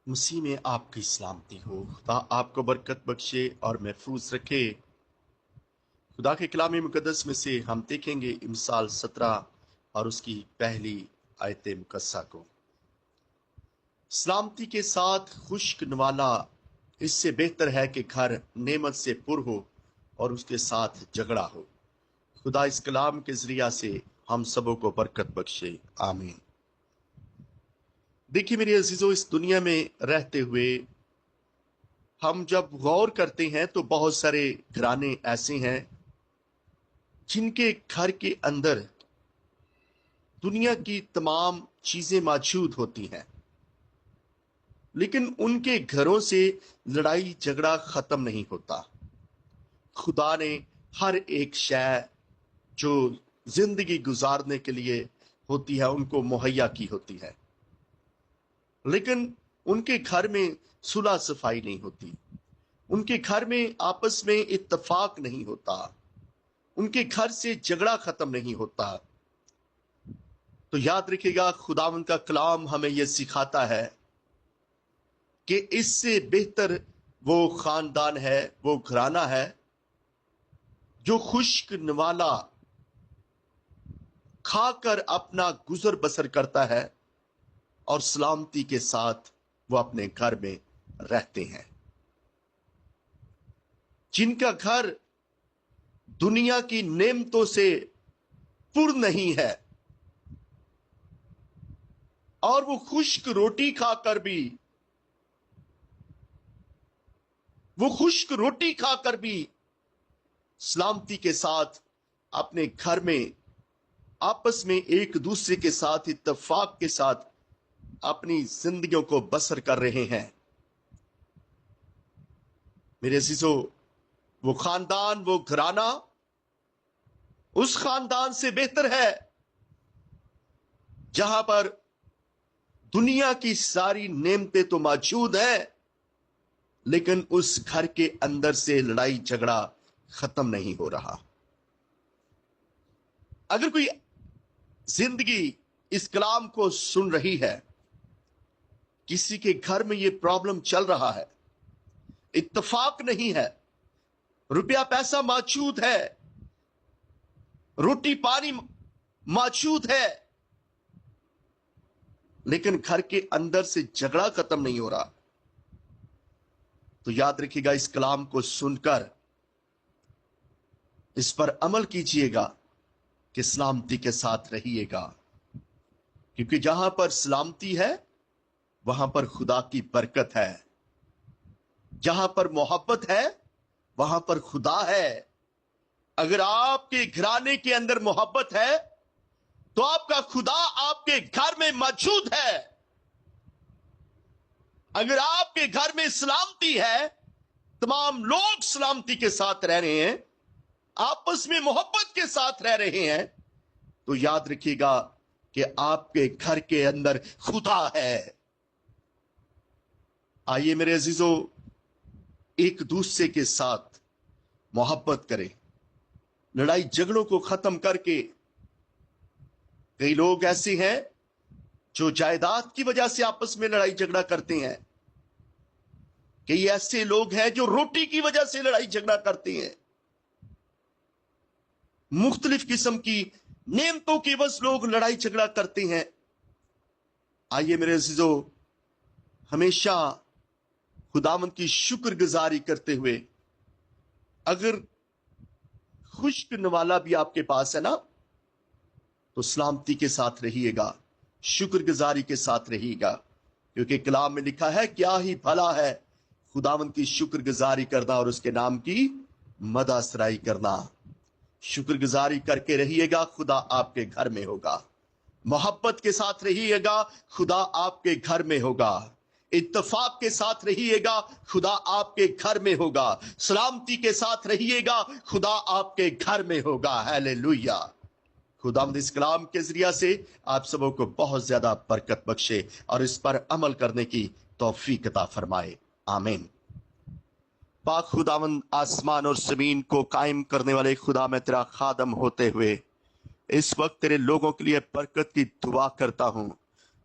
مسیح میں آپ کی سلامتی ہو۔ خدا آپ کو برکت بخشے اور محفوظ رکھے۔ خدا کے کلام مقدس میں سے ہم دیکھیں گے امثال 17 اور اس کی پہلی آیت مقدسہ کو۔ سلامتی کے ساتھ خشک نوالا اس سے بہتر ہے کہ گھر نعمت سے پر ہو اور اس کے ساتھ جھگڑا ہو۔ خدا اس کلام کے ذریعہ سے ہم سبوں کو برکت بخشے، آمین۔ دیکھیے میرے عزیزو، اس دنیا میں رہتے ہوئے ہم جب غور کرتے ہیں تو بہت سارے گھرانے ایسے ہیں جن کے گھر کے اندر دنیا کی تمام چیزیں موجود ہوتی ہیں، لیکن ان کے گھروں سے لڑائی جھگڑا ختم نہیں ہوتا۔ خدا نے ہر ایک شے جو زندگی گزارنے کے لیے ہوتی ہے ان کو مہیا کی ہوتی ہے، لیکن ان کے گھر میں صلح صفائی نہیں ہوتی، ان کے گھر میں آپس میں اتفاق نہیں ہوتا، ان کے گھر سے جھگڑا ختم نہیں ہوتا۔ تو یاد رکھیے گا، خداوند کا کلام ہمیں یہ سکھاتا ہے کہ اس سے بہتر وہ خاندان ہے، وہ گھرانہ ہے جو خشک نوالا کھا کر اپنا گزر بسر کرتا ہے اور سلامتی کے ساتھ وہ اپنے گھر میں رہتے ہیں۔ جن کا گھر دنیا کی نعمتوں سے پر نہیں ہے اور وہ خشک روٹی کھا کر بھی سلامتی کے ساتھ اپنے گھر میں آپس میں ایک دوسرے کے ساتھ اتفاق کے ساتھ اپنی زندگیوں کو بسر کر رہے ہیں، میرے عزیزو، وہ خاندان، وہ گھرانہ اس خاندان سے بہتر ہے جہاں پر دنیا کی ساری نعمتیں تو موجود ہیں لیکن اس گھر کے اندر سے لڑائی جھگڑا ختم نہیں ہو رہا۔ اگر کوئی زندگی اس کلام کو سن رہی ہے، کسی کے گھر میں یہ پرابلم چل رہا ہے، اتفاق نہیں ہے، روپیہ پیسہ موجود ہے، روٹی پانی موجود ہے، لیکن گھر کے اندر سے جھگڑا ختم نہیں ہو رہا، تو یاد رکھیے گا، اس کلام کو سن کر اس پر عمل کیجئے گا کہ سلامتی کے ساتھ رہیے گا، کیونکہ جہاں پر سلامتی ہے وہاں پر خدا کی برکت ہے، جہاں پر محبت ہے وہاں پر خدا ہے۔ اگر آپ کے گھرانے کے اندر محبت ہے تو آپ کا خدا آپ کے گھر میں موجود ہے۔ اگر آپ کے گھر میں سلامتی ہے، تمام لوگ سلامتی کے ساتھ رہ رہے ہیں، آپس میں محبت کے ساتھ رہ رہے ہیں، تو یاد رکھیے گا کہ آپ کے گھر کے اندر خدا ہے۔ آئیے میرے عزیزو، ایک دوسرے کے ساتھ محبت کریں، لڑائی جھگڑوں کو ختم کر کے۔ کئی لوگ ایسے ہیں جو جائیداد کی وجہ سے آپس میں لڑائی جھگڑا کرتے ہیں، کئی ایسے لوگ ہیں جو روٹی کی وجہ سے لڑائی جھگڑا کرتے ہیں، مختلف قسم کی نعمتوں کی بس لوگ لڑائی جھگڑا کرتے ہیں۔ آئیے میرے عزیزو، ہمیشہ خداوند کی شکر گزاری کرتے ہوئے، اگر خشک نوالا بھی آپ کے پاس ہے نا، تو سلامتی کے ساتھ رہیے گا، شکر گزاری کے ساتھ رہیے گا، کیونکہ کلام میں لکھا ہے کیا ہی بھلا ہے خداوند کی شکر گزاری کرنا اور اس کے نام کی مدح سرائی کرنا۔ شکر گزاری کر کے رہیے گا، خدا آپ کے گھر میں ہوگا، محبت کے ساتھ رہیے گا، خدا آپ کے گھر میں ہوگا، اتفاق کے ساتھ رہیے گا، خدا آپ کے گھر میں ہوگا، سلامتی کے ساتھ رہیے گا، خدا آپ کے گھر میں ہوگا۔ ہیلیلویا۔ خداوند اس کلام کے ذریعہ سے آپ سبوں کو بہت زیادہ برکت بخشے اور اس پر عمل کرنے کی توفیق عطا فرمائے، آمین۔ پاک خداوند، آسمان اور زمین کو قائم کرنے والے خدا، میں تیرا خادم ہوتے ہوئے اس وقت تیرے لوگوں کے لیے برکت کی دعا کرتا ہوں۔